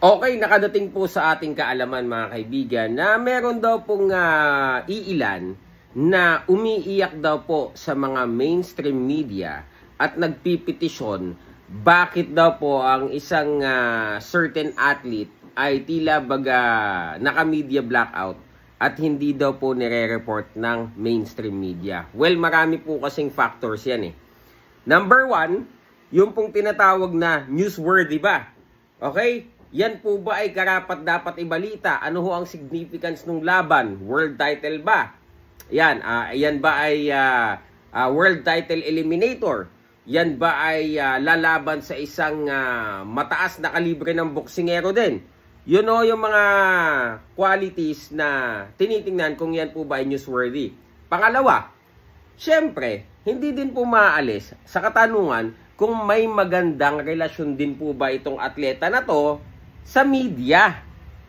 Okay, nakadating po sa ating kaalaman mga kaibigan na meron daw pong iilan na umiiyak daw po sa mga mainstream media at nagpipetisyon bakit daw po ang isang certain athlete ay tila baga naka-media blackout at hindi daw po nire-report ng mainstream media. Well, marami po kasing factors yan eh. Number one, yung pong tinatawag na newsworthy ba? Okay? Yan po ba ay karapat dapat ibalita? Ano ho ang significance ng laban? World title ba? Yan, yan ba ay world title eliminator? Yan ba ay lalaban sa isang mataas na kalibre ng boksingero din? Yun o yung mga qualities na tinitingnan kung yan po ba ay newsworthy. Pangalawa, syempre, hindi din po maaalis sa katanungan kung may magandang relasyon din po ba itong atleta na to sa media.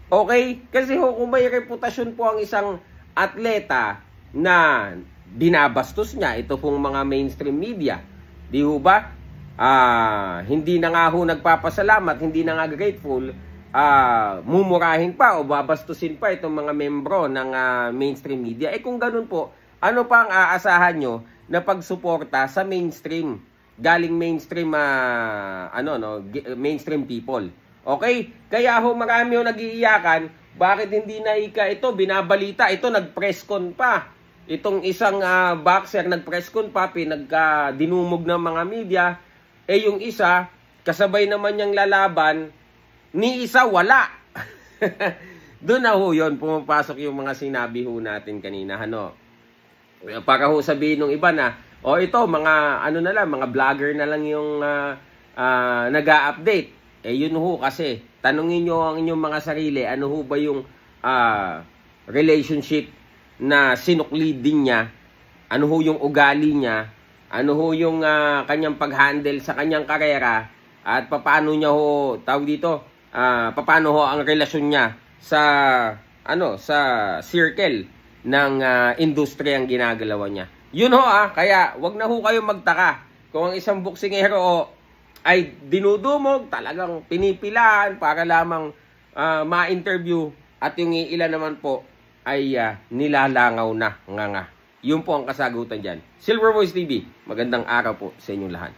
Okay? Kasi kung may reputasyon po ang isang atleta na binabastos niya, ito pong mga mainstream media, di ho ba? Hindi na nga ho nagpapasalamat, hindi na nga grateful, mumurahin pa o babastusin pa itong mga membro ng mainstream media. Eh kung ganun po, ano pa ang aasahan nyo na pagsuporta sa mainstream, galing mainstream, mainstream people? Okay? Kaya ho marami ho nag-iiyakan, bakit hindi na ito binabalita, ito nag-press con pa. Itong isang boxer nag-press con pa, dinumog ng mga media, eh yung isa, kasabay naman niyang lalaban, ni isa wala. Doon na ho yun, pumapasok yung mga sinabi ho natin kanina, ano. Para ho sabihin ng iba na, ito, mga na lang, mga vlogger na lang yung nag-a-update. Eh yun ho kasi, tanungin nyo ang inyong mga sarili, ano ho ba yung relationship na sinuklid din niya, ano ho yung ugali niya, ano ho yung kanyang pag-handle sa kanyang karera, at paano niya ho, tawag dito, paano ho ang relasyon niya sa, sa circle ng industriya ang ginagalawan niya. Yun ho kaya wag na ho kayo magtaka kung ang isang boksingero ay dinudumog, talagang pinipilaan para lamang ma-interview at yung ilan naman po ay nilalangaw na nga. Yun po ang kasagutan dyan. Silver Voice TV, magandang araw po sa inyong lahat.